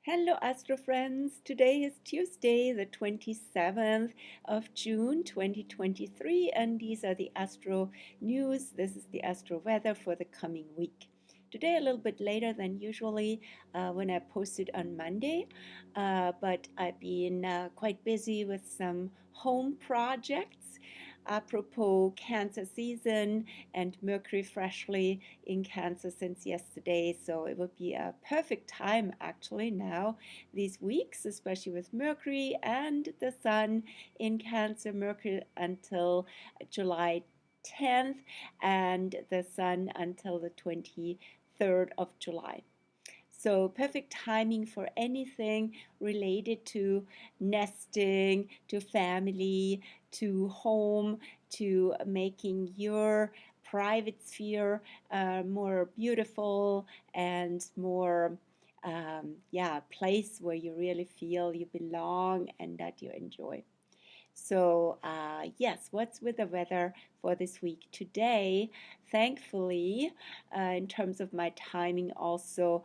Hello, Astro friends. Today is Tuesday, the 27th of June 2023, and these are the Astro news. This is the Astro weather for the coming week. Today, a little bit later than usually when I posted on Monday, but I've been quite busy with some home projects. Apropos Cancer season and Mercury freshly in Cancer since yesterday, so it would be a perfect time actually now these weeks, especially with Mercury and the Sun in Cancer. Mercury until July 10th and the Sun until the 23rd of July. So perfect timing for anything related to nesting, to family, to home, to making your private sphere more beautiful and more place where you really feel you belong and that you enjoy. So, yes, what's with the weather for this week? Today, thankfully, in terms of my timing, also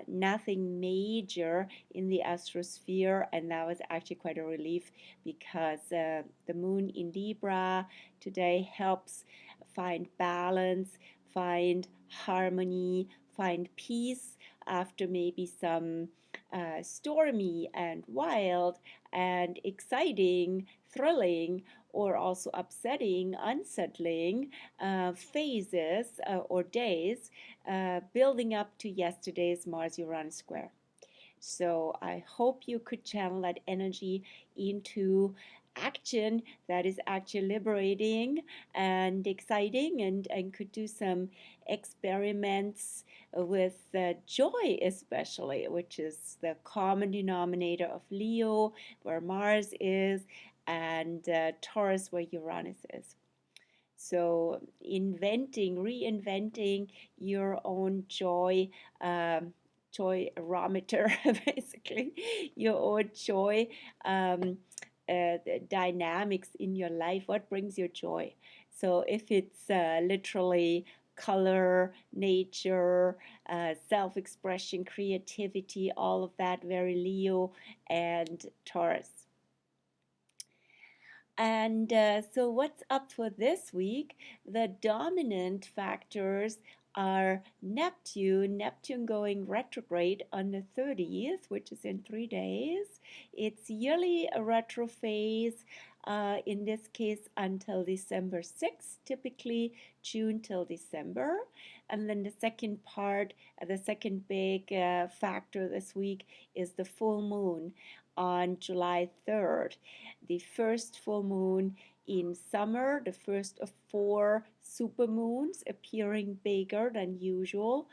nothing major in the astrosphere, and that was actually quite a relief because the moon in Libra today helps find balance, find harmony, find peace after maybe some stormy and wild and exciting, thrilling, or also upsetting, unsettling phases or days building up to yesterday's Mars-Uranus square. So I hope you could channel that energy into action that is actually liberating and exciting and could do some experiments with joy especially, which is the common denominator of Leo, where Mars is, and Taurus, where Uranus is. So reinventing your own joyrometer, basically, your own joy dynamics in your life. What brings you joy? So if it's literally color, nature, self-expression, creativity, all of that, very Leo and Taurus. And so, what's up for this week? The dominant factors are Neptune going retrograde on the 30th, which is in 3 days. It's yearly a retro phase, in this case until December 6th, typically June till December. And then the second part, the second big factor this week is the full moon on July 3rd, the first full moon in summer, the first of 4 supermoons appearing bigger than usual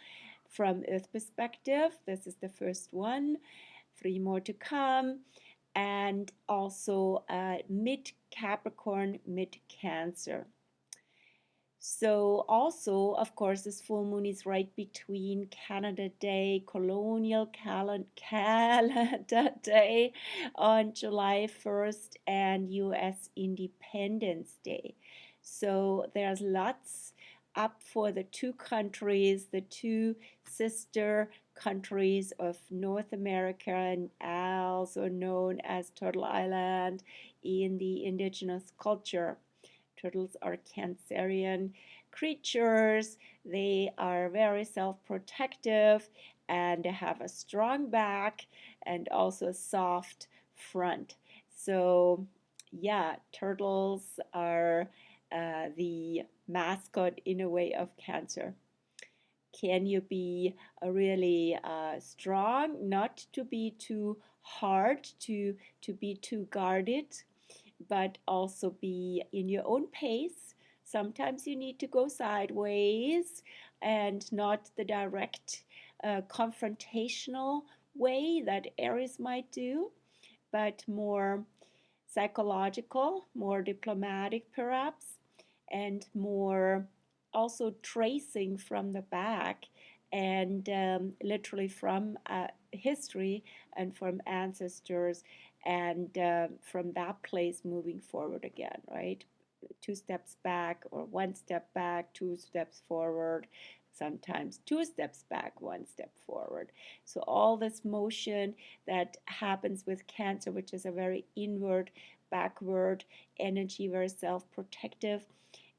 from Earth perspective. This is the first one, 3 more to come, and also mid Capricorn, mid Cancer. So also, of course, this full moon is right between Canada Day, Colonial Calendar Day on July 1st, and US Independence Day. So there's lots up for the two countries, the two sister countries of North America, and also known as Turtle Island in the indigenous culture. Turtles are Cancerian creatures. They are very self-protective and they have a strong back and also a soft front. So yeah, turtles are the mascot in a way of Cancer. Can you be really strong, not to be too hard, to be too guarded, but also be in your own pace. Sometimes you need to go sideways and not the direct confrontational way that Aries might do, but more psychological, more diplomatic perhaps, and more also tracing from the back and literally from history and from ancestors and from that place moving forward again, right? 2 steps back or 1 step back, 2 steps forward, sometimes 2 steps back, 1 step forward. So all this motion that happens with Cancer, which is a very inward, backward energy, very self-protective,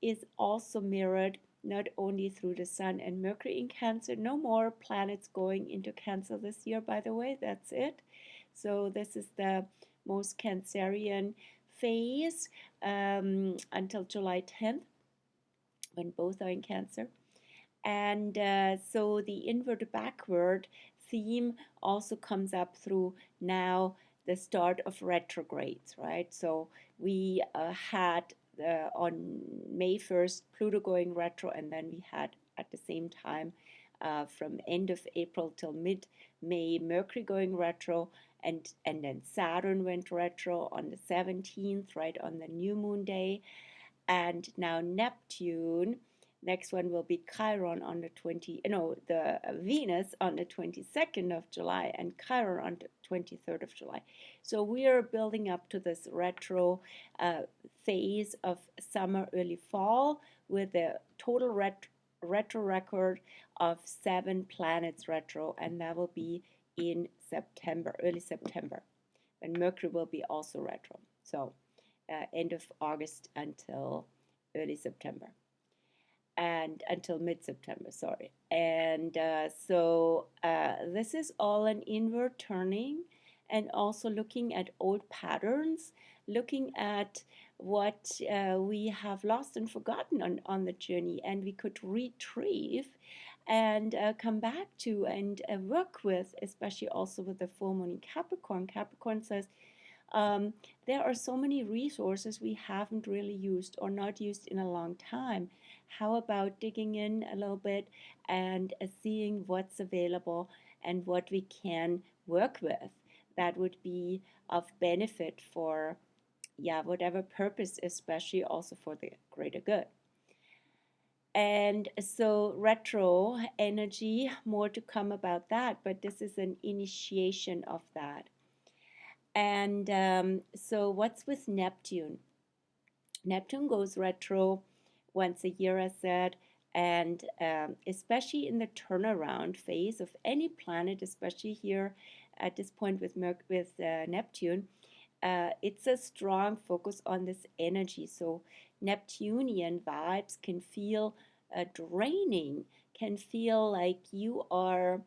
is also mirrored not only through the Sun and Mercury in Cancer. No more planets going into Cancer this year, by the way. That's it. So this is the most Cancerian phase until July 10th, when both are in Cancer. And so the inward backward theme also comes up through now the start of retrogrades, right? So we had on May 1st Pluto going retro, and then we had at the same time from end of April till mid-May Mercury going retro, and then Saturn went retro on the 17th, right on the new moon day. And now Neptune, next one will be Chiron on the Venus on the 22nd of July and Chiron on the 23rd of July. So we are building up to this retro phase of summer, early fall, with a total retro record of 7 planets retro, and that will be in September, early September, and Mercury will be also retro. So end of August until early September, and until mid-September, sorry. And this is all an inward turning, and also looking at old patterns, looking at what we have lost and forgotten on the journey, and we could retrieve and come back to and work with, especially also with the full moon in Capricorn. Capricorn says, there are so many resources we haven't really used or not used in a long time. How about digging in a little bit and seeing what's available and what we can work with that would be of benefit for, whatever purpose, especially also for the greater good. And so retro energy, more to come about that, but this is an initiation of that. And so what's with Neptune? Neptune goes retro once a year, as said, and especially in the turnaround phase of any planet, especially here at this point with Neptune, it's a strong focus on this energy. So Neptunian vibes can feel draining, can feel like you are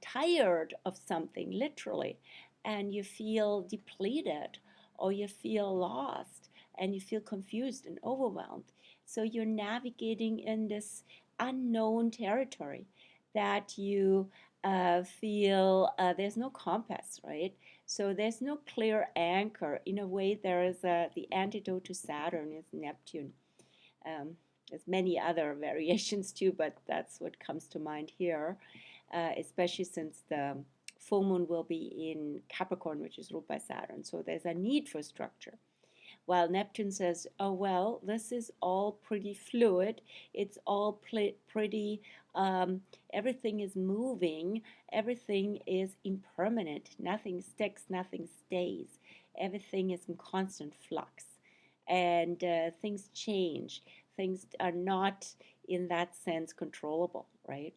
tired of something, literally, and you feel depleted, or you feel lost, and you feel confused and overwhelmed. So you're navigating in this unknown territory that you feel there's no compass, right? So there's no clear anchor. In a way, there is the antidote to Saturn is Neptune. There's many other variations too, but that's what comes to mind here, especially since the full moon will be in Capricorn, which is ruled by Saturn. So there's a need for structure. While Neptune says, oh, well, this is all pretty fluid. It's all pretty, everything is moving. Everything is impermanent. Nothing sticks, nothing stays. Everything is in constant flux. And things change. Things are not, in that sense, controllable, right?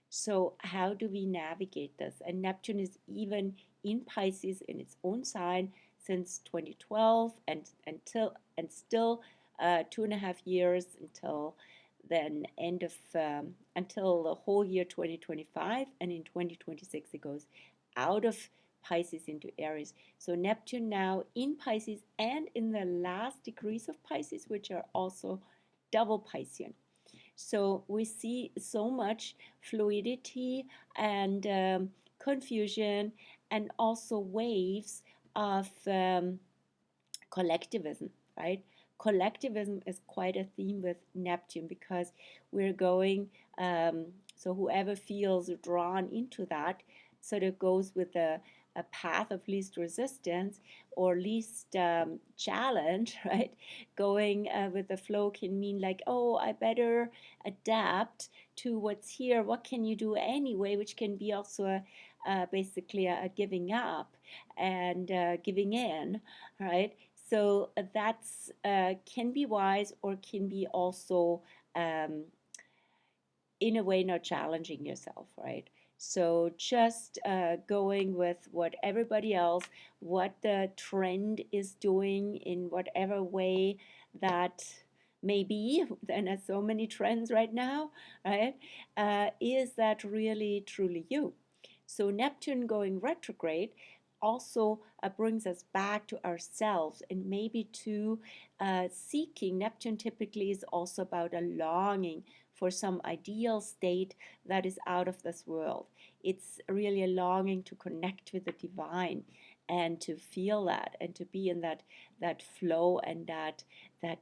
So how do we navigate this? And Neptune is even in Pisces in its own sign since 2012 and still 2.5 years until then until the whole year 2025, and in 2026 it goes out of Pisces into Aries. So Neptune now in Pisces and in the last degrees of Pisces, which are also double Piscean. So we see so much fluidity and confusion, and also waves of collectivism, right? Collectivism is quite a theme with Neptune, because we're going, so whoever feels drawn into that sort of goes with a path of least resistance or least challenge, right? Going with the flow can mean like, oh, I better adapt to what's here. What can you do anyway? Which can be also basically a giving up and giving in, right? So that's can be wise, or can be also in a way not challenging yourself, right? So just going with what everybody else, what the trend is doing in whatever way that may be, and there's so many trends right now, right? Is that really truly you? So Neptune going retrograde also brings us back to ourselves and maybe to seeking. Neptune typically is also about a longing for some ideal state that is out of this world. It's really a longing to connect with the divine and to feel that and to be in that flow and that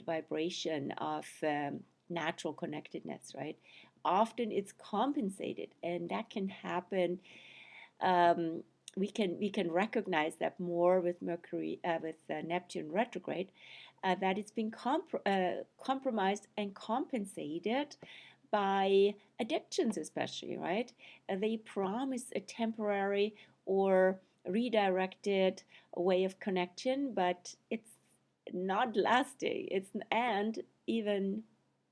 vibration of natural connectedness, right? Often it's compensated, and that can happen. um, we can recognize that more with Mercury with Neptune retrograde, that it's been compromised and compensated by addictions, especially, right? They promise a temporary or redirected way of connection, but it's not lasting. It's and even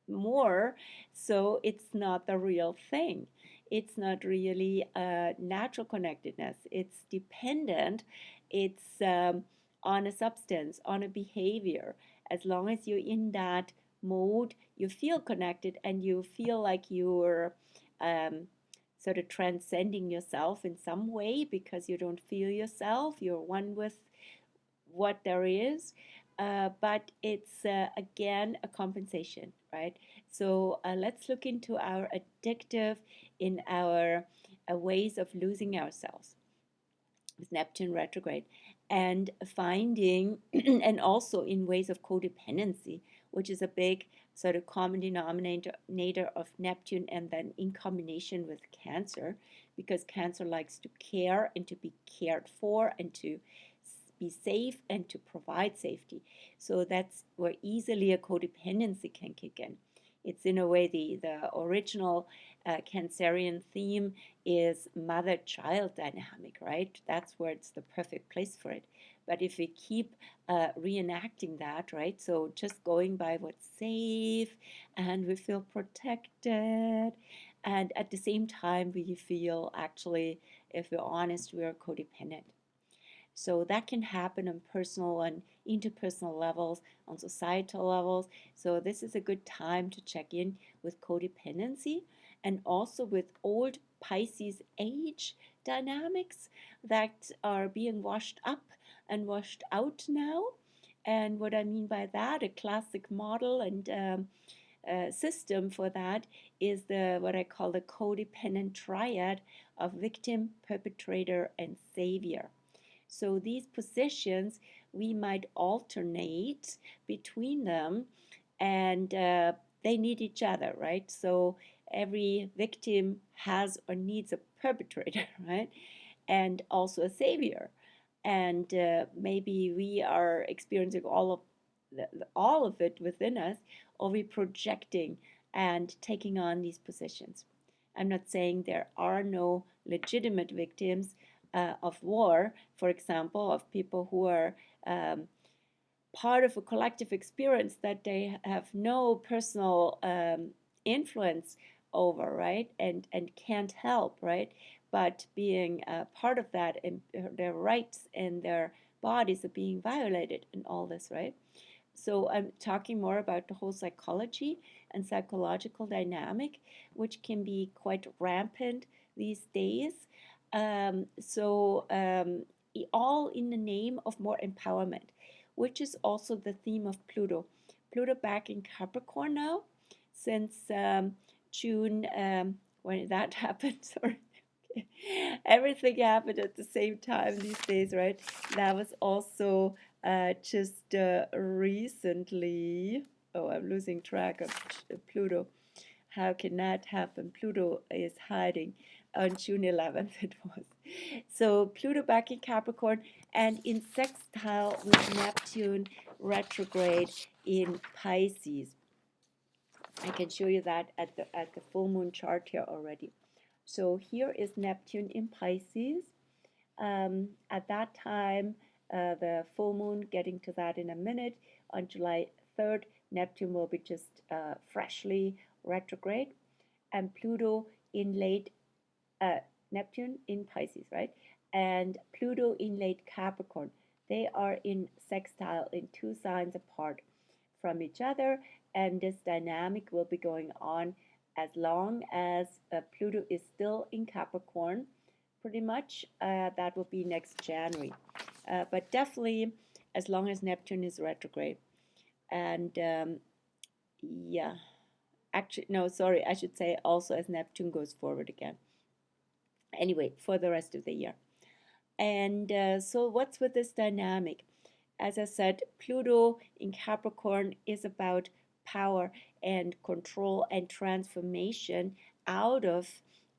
more, so it's not the real thing. It's not really a natural connectedness. It's dependent. It's on a substance, on a behavior. As long as you're in that mode, you feel connected and you feel like you're um, sort of transcending yourself in some way because you don't feel yourself. You're one with what there is, but it's again a compensation, right? So let's look into our addictive in our ways of losing ourselves with Neptune retrograde and finding, and also in ways of codependency, which is a big sort of common denominator of Neptune, and then in combination with Cancer, because Cancer likes to care and to be cared for and to be safe and to provide safety. So that's where easily a codependency can kick in. It's in a way the original Cancerian theme is mother-child dynamic, right? That's where it's the perfect place for it. But if we keep reenacting that, right? So just going by what's safe and we feel protected, and at the same time we feel actually, if we're honest, we're codependent. So that can happen on personal and interpersonal levels, on societal levels. So this is a good time to check in with codependency and also with old Pisces age dynamics that are being washed up and washed out now. And what I mean by that, a classic model and system for that is the what I call the codependent triad of victim, perpetrator, and savior. So these positions, we might alternate between them, and they need each other, right? So every victim has or needs a perpetrator, right? And also a savior. And maybe we are experiencing all of it within us, or we projecting and taking on these positions. I'm not saying there are no legitimate victims of war, for example, of people who are part of a collective experience that they have no personal influence over, right? And can't help, right? But being part of that, and their rights and their bodies are being violated and all this, right? So I'm talking more about the whole psychology and psychological dynamic, which can be quite rampant these days. All in the name of more empowerment, which is also the theme of Pluto. Pluto back in Capricorn now since June, when that happened. Sorry. Everything happened at the same time these days, right? That was also just recently. Oh, I'm losing track of Pluto. How can that happen? Pluto is hiding on June 11th, it was. So Pluto back in Capricorn and in sextile with Neptune retrograde in Pisces. I can show you that at the full moon chart here already. So here is Neptune in Pisces. At that time, the full moon, getting to that in a minute, on July 3rd, Neptune will be just freshly retrograde. and Pluto in late uh, Neptune in Pisces, right? And Pluto in late Capricorn. They are in sextile in two signs apart from each other, and this dynamic will be going on as long as Pluto is still in Capricorn. Pretty much that will be next January, but definitely as long as Neptune is retrograde. And yeah, actually, no, sorry, I should say also as Neptune goes forward again. Anyway, for the rest of the year. And so, what's with this dynamic? As I said, Pluto in Capricorn is about power and control and transformation out of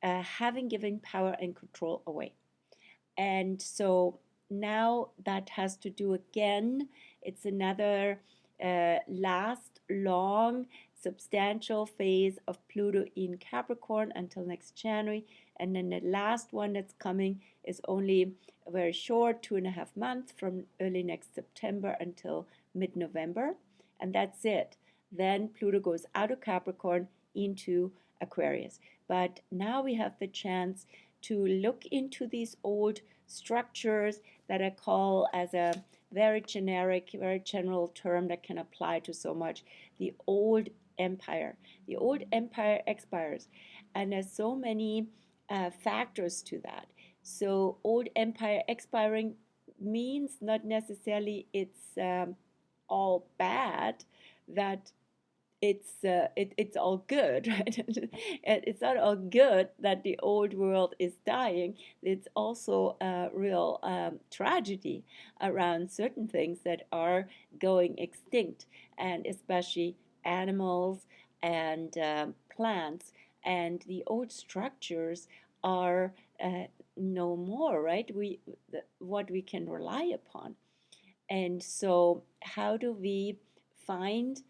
having given power and control away. And so now that has to do again, it's another last long substantial phase of Pluto in Capricorn until next January. And then the last one that's coming is only a very short 2.5 months from early next September until mid-November. And that's it. Then Pluto goes out of Capricorn into Aquarius. But now we have the chance to look into these old structures that I call, as a very generic, very general term that can apply to so much, the old empire. The old empire expires, and there's so many factors to that. So old empire expiring means not necessarily it's all bad, that it's all good, right? It's not all good that the old world is dying. It's also a real tragedy around certain things that are going extinct, and especially animals and plants, and the old structures are no more, right? What we can rely upon. And so how do we find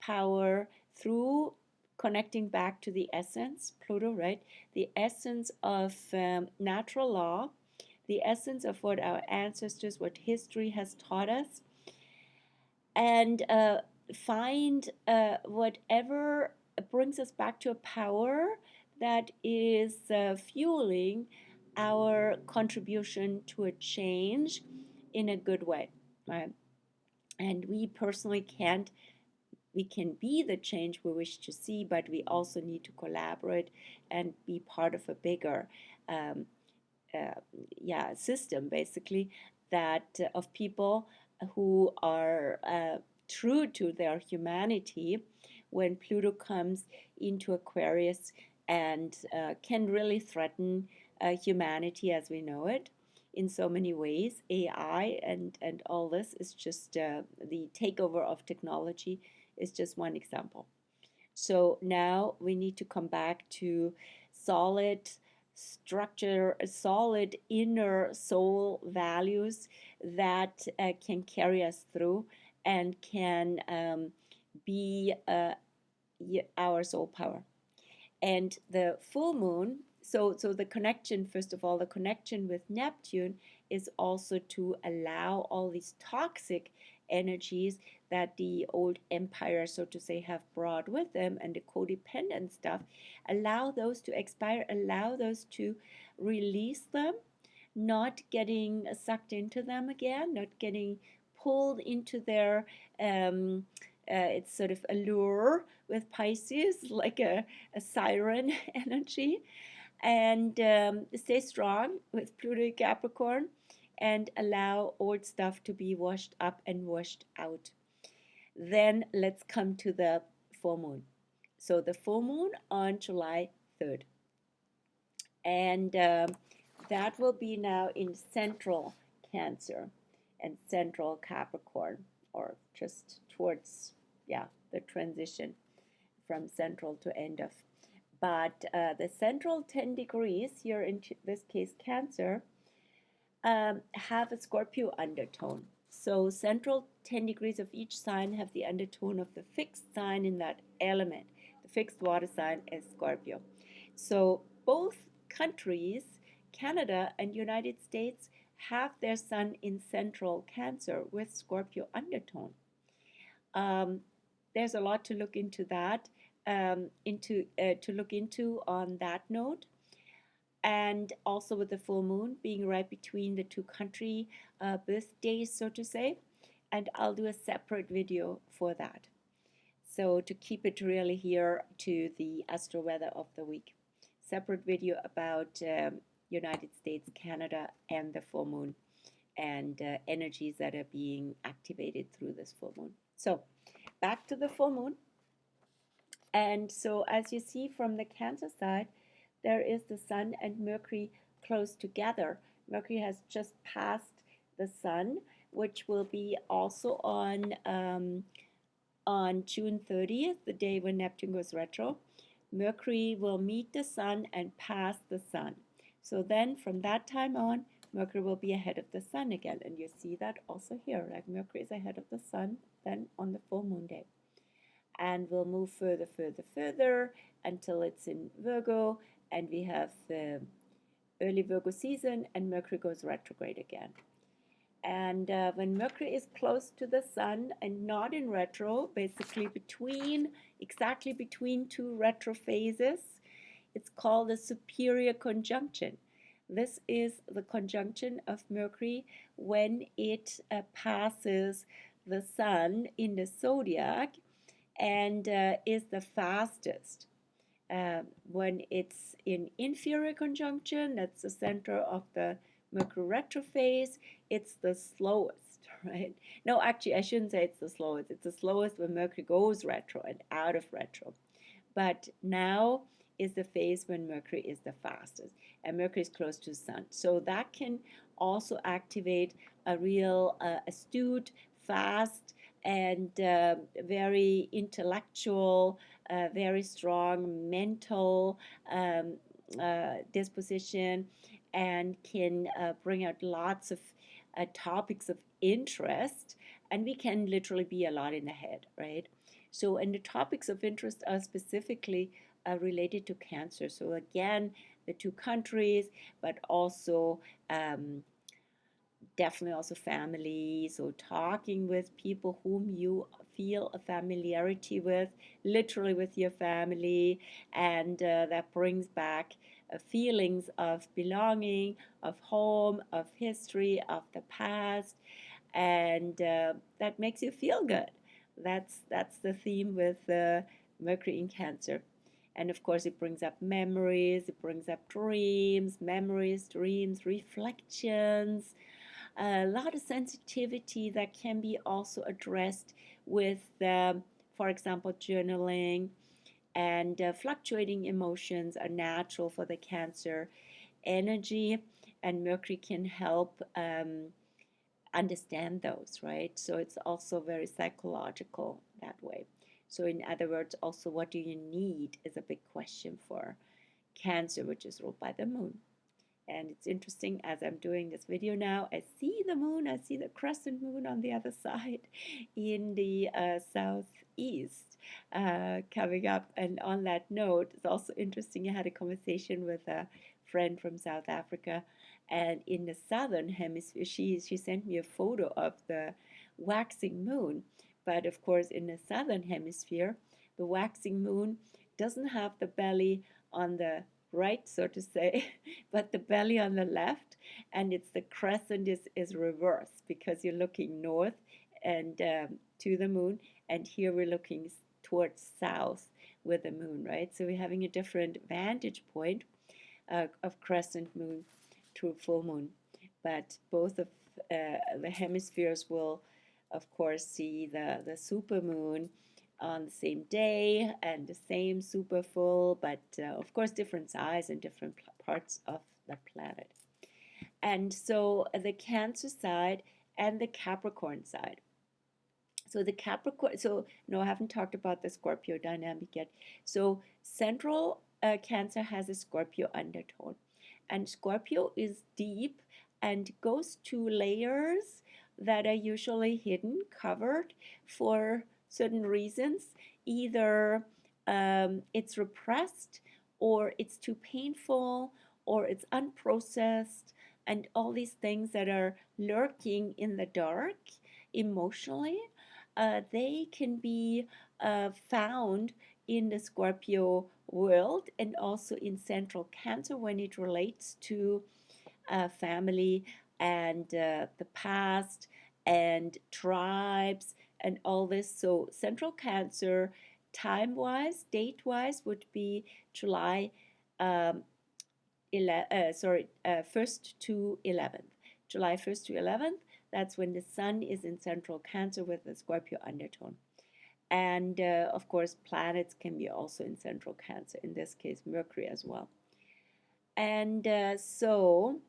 power through connecting back to the essence, Pluto, right? The essence of natural law, the essence of what our ancestors, what history has taught us, and find whatever brings us back to a power that is fueling our contribution to a change in a good way, right? And we personally can't we can be the change we wish to see, but we also need to collaborate and be part of a bigger um, system, basically, that of people who are true to their humanity when Pluto comes into Aquarius, and can really threaten humanity as we know it in so many ways. AI and all this is just the takeover of technology is just one example. So now we need to come back to solid structure, solid inner soul values that can carry us through and can be our soul power. And the full moon, so the connection, first of all, the connection with Neptune is also to allow all these toxic energies that the old empire, so to say, have brought with them, and the codependent stuff, allow those to expire, allow those to release them, not getting sucked into them again, not getting pulled into their it's sort of allure with Pisces, like a siren energy, and stay strong with Pluto Capricorn, and allow old stuff to be washed up and washed out. Then let's come to the full moon. So the full moon on July 3rd. And that will be now in central Cancer and central Capricorn, or just towards, the transition from central to end of. But the central 10 degrees, here in this case Cancer, have a Scorpio undertone. So central 10 degrees of each sign have the undertone of the fixed sign in that element. The fixed water sign is Scorpio. So both countries, Canada and United States, have their sun in central Cancer with Scorpio undertone. There's a lot to look into that. to look into on that note, and also with the full moon being right between the two country birthdays, so to say. And I'll do a separate video for that. So to keep it really here to the astro weather of the week, separate video about United States, Canada, and the full moon, and energies that are being activated through this full moon. So back to the full moon. And so as you see from the Cancer side, there is the Sun and Mercury close together. Mercury has just passed the Sun, which will be also on June 30th, the day when Neptune goes retro. Mercury will meet the Sun and pass the Sun. So then from that time on, Mercury will be ahead of the Sun again. And you see that also here, like Mercury is ahead of the Sun then on the full moon day. And we'll move further until it's in Virgo, and we have the early Virgo season, and Mercury goes retrograde again. And when Mercury is close to the Sun and not in retro, basically exactly between two retro phases, it's called a superior conjunction. This is the conjunction of Mercury when it passes the Sun in the zodiac, and is the fastest. When it's in inferior conjunction, that's the center of the Mercury retro phase, it's the slowest, right? No, actually, I shouldn't say it's the slowest. It's the slowest when Mercury goes retro and out of retro. But now is the phase when Mercury is the fastest, and Mercury is close to the Sun. So that can also activate a real astute, fast, and very intellectual, very strong mental disposition, and can bring out lots of topics of interest, and we can literally be a lot in the head, right? So, and the topics of interest are specifically related to Cancer. So again, the two countries, but also definitely also family. So talking with people whom you feel a familiarity with, literally with your family, and that brings back feelings of belonging, of home, of history, of the past, and that makes you feel good. That's the theme with Mercury in Cancer. And of course, it brings up memories, it brings up dreams, memories, dreams, reflections, a lot of sensitivity that can be also addressed with, for example, journaling. And fluctuating emotions are natural for the Cancer energy, and Mercury can help understand those, right? So it's also very psychological that way. So in other words, also, what do you need is a big question for Cancer, which is ruled by the moon. And it's interesting, as I'm doing this video now, I see the moon, I see the crescent moon on the other side in the southeast coming up. And on that note, it's also interesting, I had a conversation with a friend from South Africa, and in the southern hemisphere, she sent me a photo of the waxing moon. But of course, in the southern hemisphere, the waxing moon doesn't have the belly on the right, so to say, but the belly on the left, and it's the crescent is reversed because you're looking north and to the moon, and here we're looking towards south with the moon, right? So we're having a different vantage point of crescent moon to full moon, but both of the hemispheres will, of course, see the super moon on the same day and the same super full, but of course different size and different parts of the planet. And so the Cancer side and the Capricorn side. So the Capricorn, so no, I haven't talked about the Scorpio dynamic yet. So central Cancer has a Scorpio undertone, and Scorpio is deep and goes to layers that are usually hidden, covered for certain reasons. Either it's repressed, or it's too painful, or it's unprocessed, and all these things that are lurking in the dark emotionally, they can be found in the Scorpio world and also in central Cancer when it relates to family and the past and tribes and all this. So central Cancer, time-wise, date-wise, would be July 1st to 11th. July 1st to 11th, that's when the Sun is in central Cancer with a Scorpio undertone. And of course, planets can be also in central Cancer, in this case, Mercury as well. And so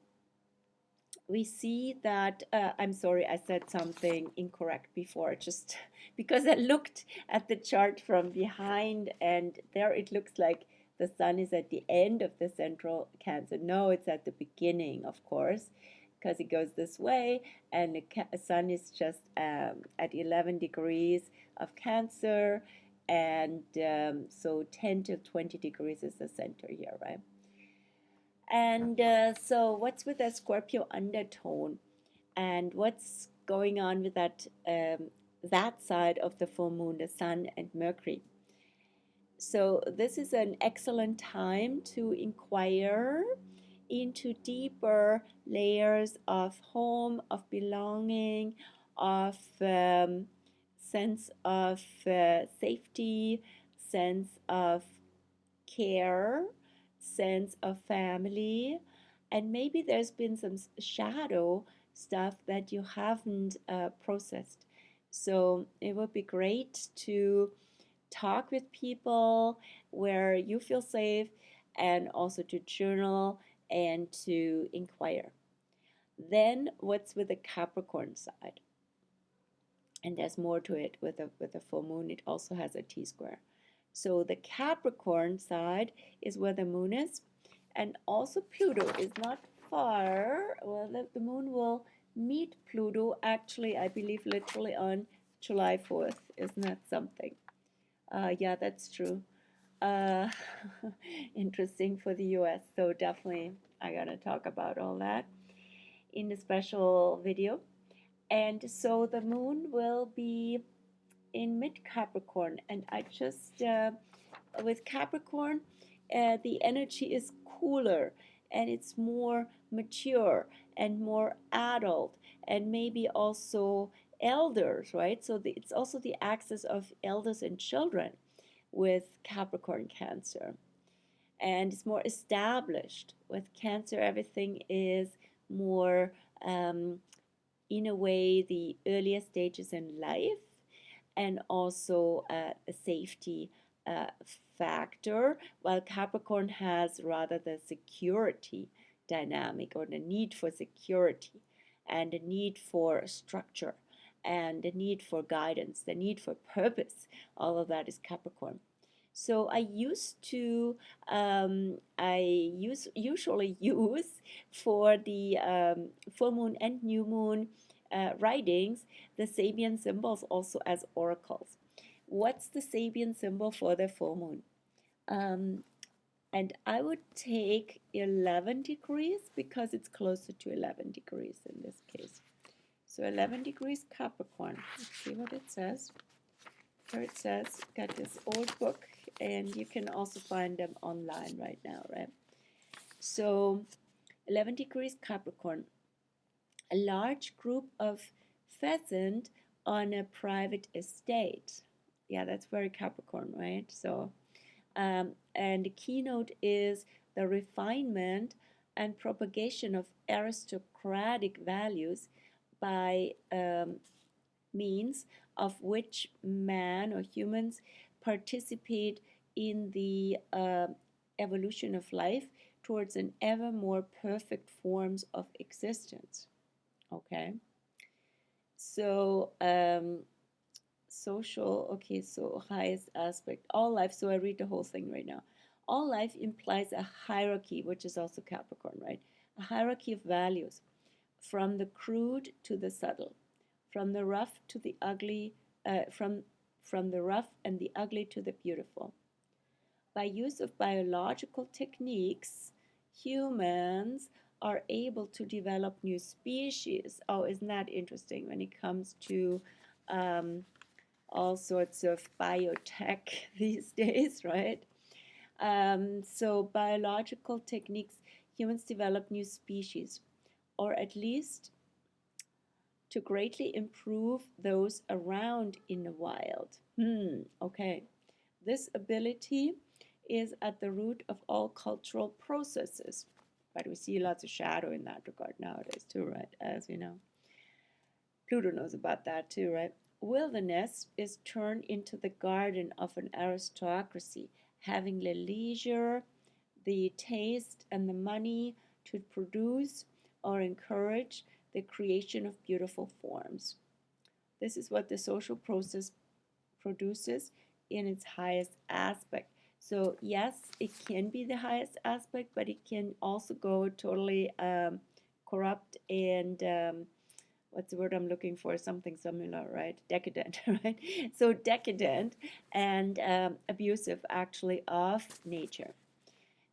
we see that, I'm sorry, I said something incorrect before, just because I looked at the chart from behind and there it looks like the Sun is at the end of the central Cancer. No, it's at the beginning, of course, because it goes this way, and the Sun is just at 11 degrees of Cancer, and so 10 to 20 degrees is the center here, right? And so what's with the Scorpio undertone, and what's going on with that side of the full moon, the Sun and Mercury? So this is an excellent time to inquire into deeper layers of home, of belonging, of sense of safety, sense of care, sense of family, and maybe there's been some shadow stuff that you haven't processed. So it would be great to talk with people where you feel safe, and also to journal and to inquire. Then what's with the Capricorn side? And there's more to it with the full moon. It also has a T-square. So the Capricorn side is where the moon is, and also Pluto is not far. Well, the moon will meet Pluto actually, I believe, literally on July 4th. Isn't that something? Yeah, that's true. Uh, Interesting for the US. So definitely I gotta talk about all that in a special video. And so the moon will be in mid Capricorn, and I just with Capricorn, the energy is cooler and it's more mature and more adult, and maybe also elders, right? So it's also the axis of elders and children with Capricorn Cancer, and it's more established. With Cancer, everything is more, in a way, the earlier stages in life, and also a safety uh, factor, while Capricorn has rather the security dynamic, or the need for security and the need for structure and the need for guidance, the need for purpose. All of that is Capricorn. So usually use for the full moon and new moon writings the Sabian symbols also as oracles. What's the Sabian symbol for the full moon? And I would take 11 degrees because it's closer to 11 degrees in this case. So 11 degrees Capricorn. Let's see what it says. Here it says, got this old book, and you can also find them online right now, right? So 11 degrees Capricorn, a large group of pheasant on a private estate. Yeah, that's very Capricorn, right? So, and the keynote is the refinement and propagation of aristocratic values by means of which man or humans participate in the evolution of life towards an ever more perfect forms of existence. Okay, so social, okay, so highest aspect, all life. So I read the whole thing right now. All life implies a hierarchy, which is also Capricorn, right? A hierarchy of values, from the crude to the subtle, from the rough to the ugly, from the rough and the ugly to the beautiful. By use of biological techniques, humans are able to develop new species. Oh, isn't that interesting when it comes to all sorts of biotech these days, right? So biological techniques, humans develop new species, or at least to greatly improve those around in the wild. Okay. This ability is at the root of all cultural processes. But we see lots of shadow in that regard nowadays too, right? As we know. Pluto knows about that too, right? Wilderness is turned into the garden of an aristocracy, having the leisure, the taste, and the money to produce or encourage the creation of beautiful forms. This is what the social process produces in its highest aspect. So yes, it can be the highest aspect, but it can also go totally corrupt and what's the word I'm looking for? Something similar, right? Decadent, right? So decadent and abusive, actually, of nature.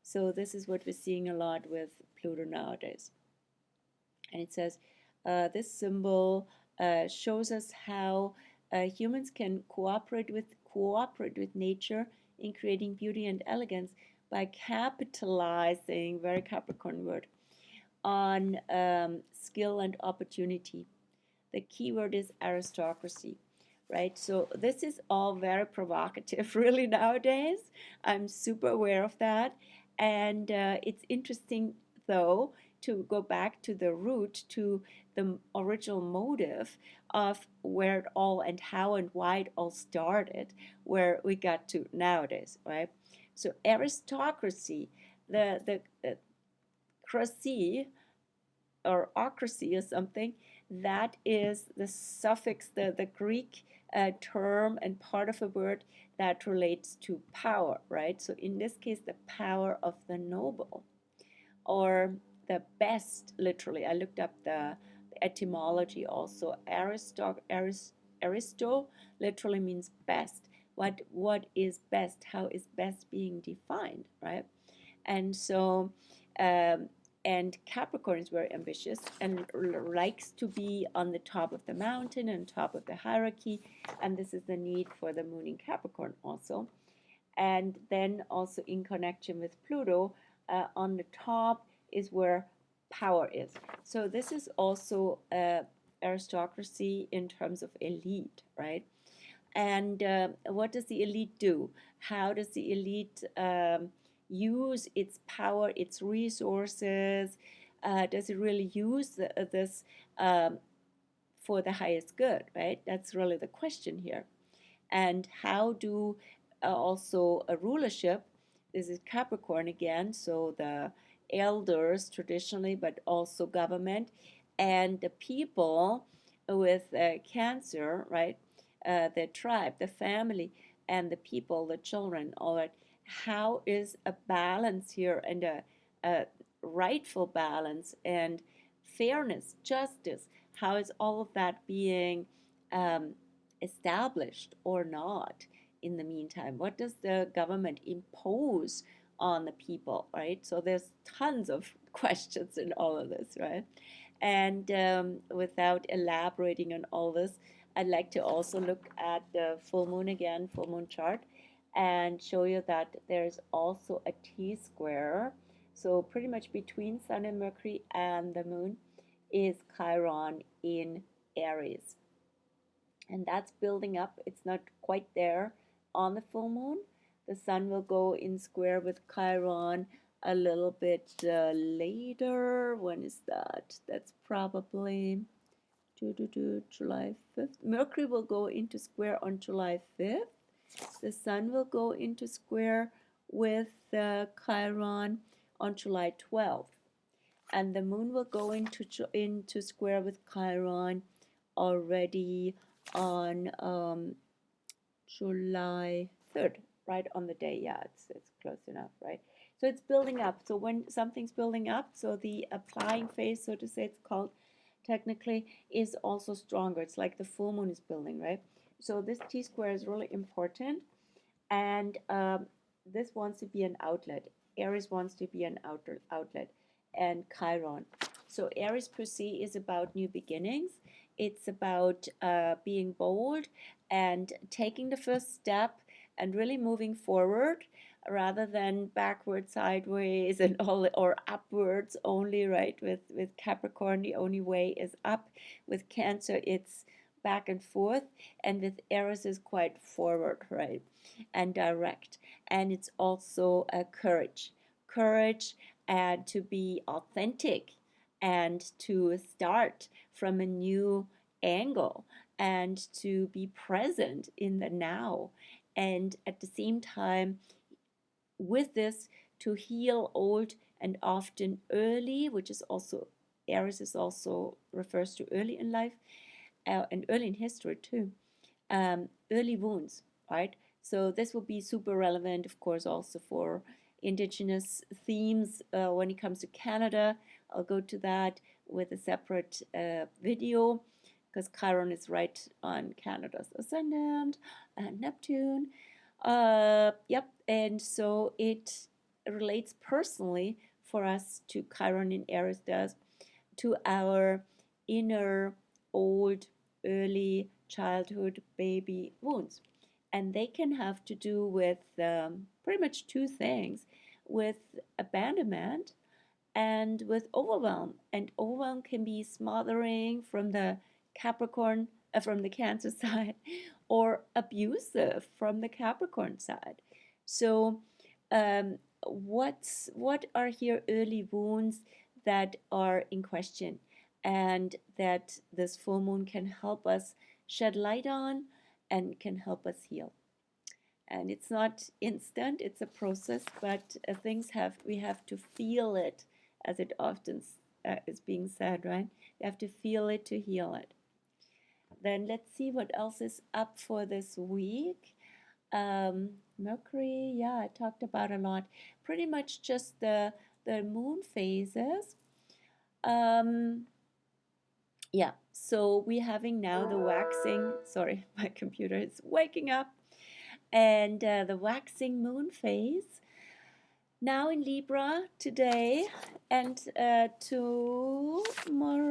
So this is what we're seeing a lot with Pluto nowadays. And it says, this symbol shows us how humans can cooperate with nature in creating beauty and elegance by capitalizing, very Capricorn word, on skill and opportunity. The key word is aristocracy, right? So this is all very provocative, really, nowadays. I'm super aware of that. And it's interesting, though, to go back to the root, to the original motive of where it all and how and why it all started, where we got to nowadays, right? So aristocracy, the cracy or ocracy or something, that is the suffix, the Greek term and part of a word that relates to power, right? So in this case, the power of the noble, or the best, literally. I looked up the etymology also. Aristo literally means best. What is best? How is best being defined, right? And so, and Capricorn is very ambitious and likes to be on the top of the mountain and top of the hierarchy. And this is the need for the moon in Capricorn also. And then also in connection with Pluto, on the top is where power is. So this is also aristocracy in terms of elite, right? And what does the elite do? How does the elite use its power, its resources? Does it really use this for the highest good, right? That's really the question here. And how do also a rulership, this is Capricorn again, so the elders traditionally, but also government, and the people with Cancer, right? The tribe, the family, and the people, the children, all that. How is a balance here and a rightful balance and fairness, justice? How is all of that being established or not in the meantime? What does the government impose on the people, right? So there's tons of questions in all of this, right? And without elaborating on all this, I'd like to also look at the full moon again, full moon chart, and show you that there's also a T-square. So pretty much between Sun and Mercury and the moon is Chiron in Aries. And that's building up. It's not quite there on the full moon. The sun will go in square with Chiron a little bit later. When is that? That's probably July 5th. Mercury will go into square on July 5th. The sun will go into square with Chiron on July 12th. And the moon will go into square with Chiron already on July 3rd, right on the day. Yeah, it's close enough, right? So it's building up. So when something's building up, so the applying phase, so to say, it's called technically, is also stronger. It's like the full moon is building, right? So this T-square is really important, and this wants to be an outlet. Aries wants to be an outlet, and Chiron. So Aries per se is about new beginnings. It's about being bold and taking the first step and really moving forward rather than backwards, sideways, and all, or upwards only, right? With Capricorn, the only way is up. With Cancer, it's back and forth, and with Aries is quite forward, right, and direct. And it's also a courage and to be authentic and to start from a new angle and to be present in the now, and at the same time with this to heal old and often early, which is also Aries is also refers to early in life, and early in history too, early wounds, right? So this will be super relevant, of course, also for indigenous themes when it comes to Canada. I'll go to that with a separate video because Chiron is right on Canada's ascendant and Neptune. Yep, and so it relates personally for us to Chiron in Aries does to our inner old early childhood baby wounds. And they can have to do with pretty much two things, with abandonment and with overwhelm. And overwhelm can be smothering from the Capricorn, from the Cancer side, or abusive from the Capricorn side. So, what are here early wounds that are in question, and that this full moon can help us shed light on and can help us heal? And it's not instant, it's a process, but we have to feel it, as it often is being said, right? You have to feel it to heal it. Then let's see what else is up for this week. Mercury, yeah, I talked about a lot. Pretty much just the moon phases. Yeah, so we're having now the waxing. Sorry, my computer is waking up. And the waxing moon phase now in Libra today, and tomorrow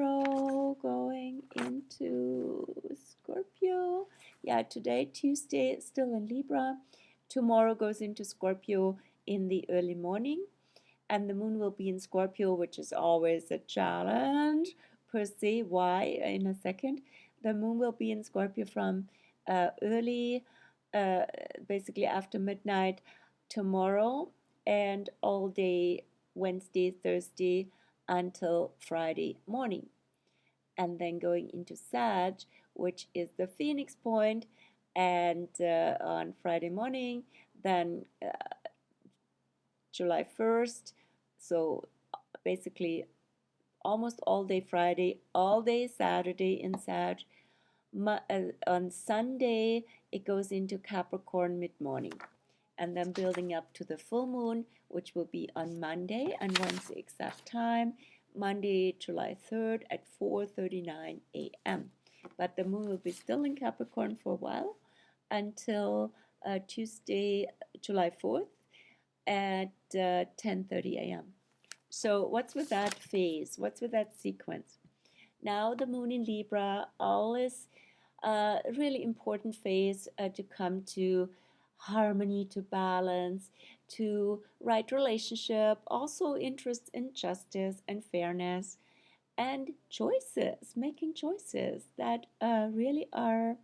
going into Scorpio. Yeah, today, Tuesday, still in Libra. Tomorrow goes into Scorpio in the early morning, and the moon will be in Scorpio, which is always a challenge per se. Why? In a second. The moon will be in Scorpio from early, basically after midnight tomorrow, and all day Wednesday, Thursday until Friday morning. And then going into Sag, which is the Phoenix point, and on Friday morning, then July 1st. So basically almost all day Friday, all day Saturday in Sag. On Sunday, it goes into Capricorn mid-morning, and then building up to the full moon, which will be on Monday, and once the exact time, Monday, July 3rd at 4:39 a.m. But the moon will be still in Capricorn for a while until Tuesday, July 4th at 10:30 a.m. So what's with that phase? What's with that sequence? Now the moon in Libra, all is a really important phase to come to harmony, to balance, to right relationship, also interest in justice and fairness, and choices, making choices that really are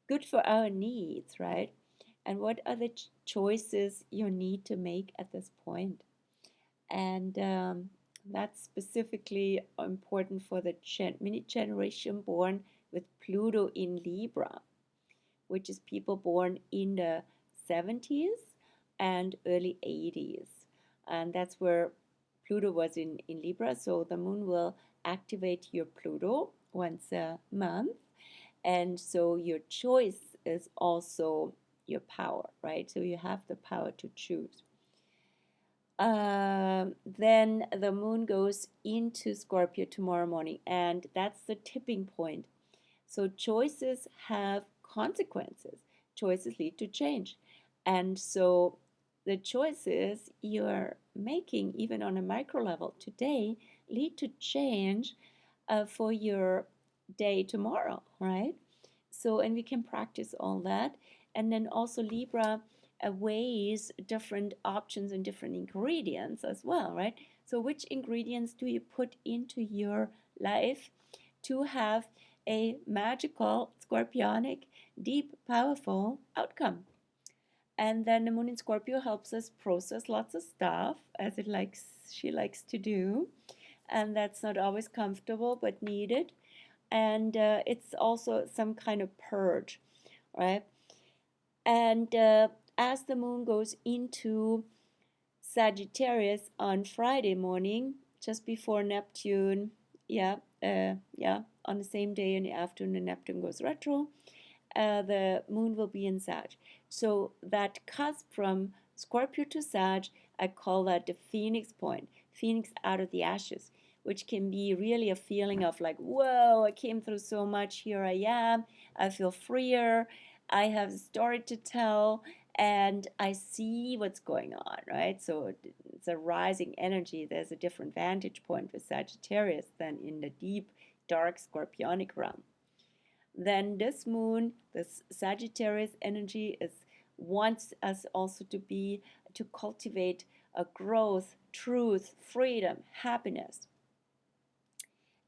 good for our needs, right? And what are the choices you need to make at this point? And that's specifically important for the mini generation born with Pluto in Libra, which is people born in the 70s and early 80s. And that's where Pluto was in Libra. So the moon will activate your Pluto once a month. And so your choice is also your power, right? So you have the power to choose. Then the moon goes into Scorpio tomorrow morning, and that's the tipping point. So choices have consequences. Choices lead to change. And so the choices you're making, even on a micro level today, lead to change for your day tomorrow, right? So, and we can practice all that. And then also Libra weighs different options and different ingredients as well, right? So, which ingredients do you put into your life to have a magical, scorpionic, deep, powerful outcome? And then the moon in Scorpio helps us process lots of stuff as she likes to do. And that's not always comfortable but needed. And it's also some kind of purge, right? And as the moon goes into Sagittarius on Friday morning, just before Neptune, on the same day in the afternoon, Neptune goes retro, the moon will be in Sag. So that cusp from Scorpio to Sag, I call that the phoenix point, phoenix out of the ashes, which can be really a feeling of like, whoa, I came through so much, here I am, I feel freer, I have a story to tell, and I see what's going on, right? So it's a rising energy. There's a different vantage point with Sagittarius than in the deep, dark Scorpionic realm. Then this moon, this Sagittarius energy wants us also to cultivate a growth, truth, freedom, happiness.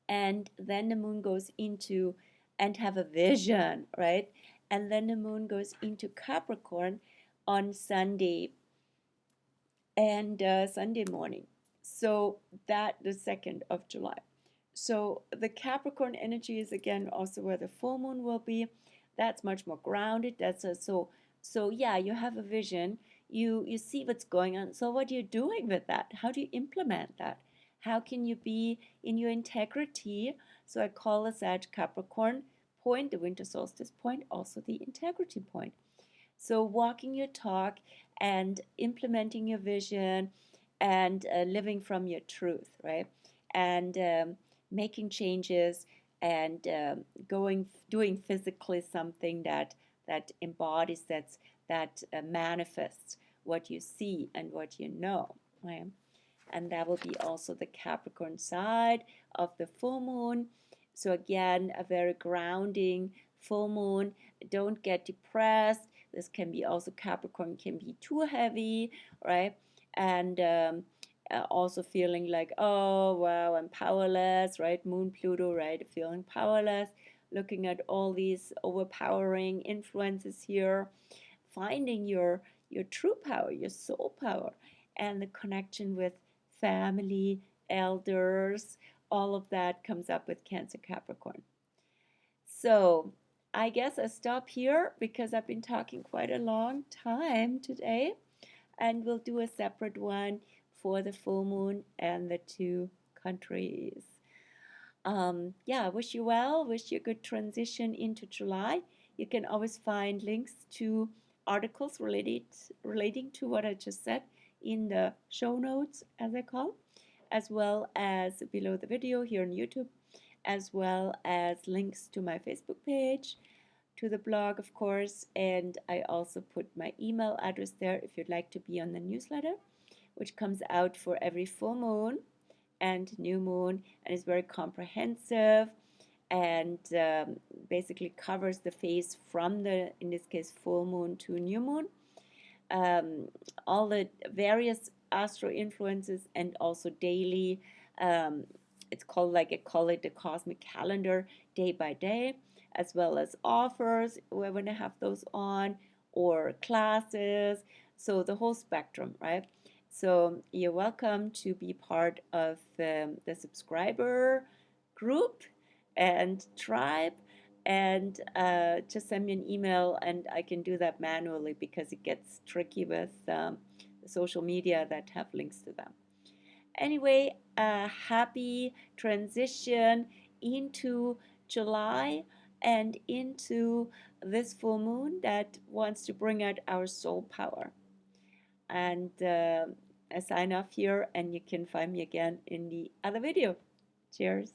And then the moon goes into and have a vision, right? And then the moon goes into Capricorn on Sunday and Sunday morning. So that the 2nd of July. So the Capricorn energy is again also where the full moon will be. That's much more grounded. So yeah, you have a vision. You see what's going on. So what are you doing with that? How do you implement that? How can you be in your integrity? So I call the Sag Capricorn point, the winter solstice point, also the integrity point. So walking your talk and implementing your vision and living from your truth, right? And making changes and doing physically something that embodies that manifests what you see and what you know, right? And that will be also the Capricorn side of the full moon. So again, a very grounding full moon. Don't get depressed. This can be also Capricorn can be too heavy, right? And also feeling like, oh wow, I'm powerless, right? Moon Pluto, right? Feeling powerless, looking at all these overpowering influences here, finding your true power, your soul power, and the connection with family, elders, all of that comes up with Cancer Capricorn. So I guess I stop here because I've been talking quite a long time today, and we'll do a separate one for the full moon and the two countries. Yeah, wish you well, wish you a good transition into July. You can always find links to articles relating to what I just said in the show notes, as I call, as well as below the video here on YouTube, as well as links to my Facebook page, to the blog, of course, and I also put my email address there if you'd like to be on the newsletter, which comes out for every full moon and new moon, and is very comprehensive and basically covers the phase from the, in this case, full moon to new moon, all the various astro influences, and also daily. It's called, like I call it, the cosmic calendar, day by day, as well as offers. We're going to have those on, or classes. So the whole spectrum, right? So you're welcome to be part of the subscriber group and tribe, and just send me an email, and I can do that manually because it gets tricky with social media that have links to them. Anyway, a happy transition into July and into this full moon that wants to bring out our soul power. And I sign off here, and you can find me again in the other video. Cheers.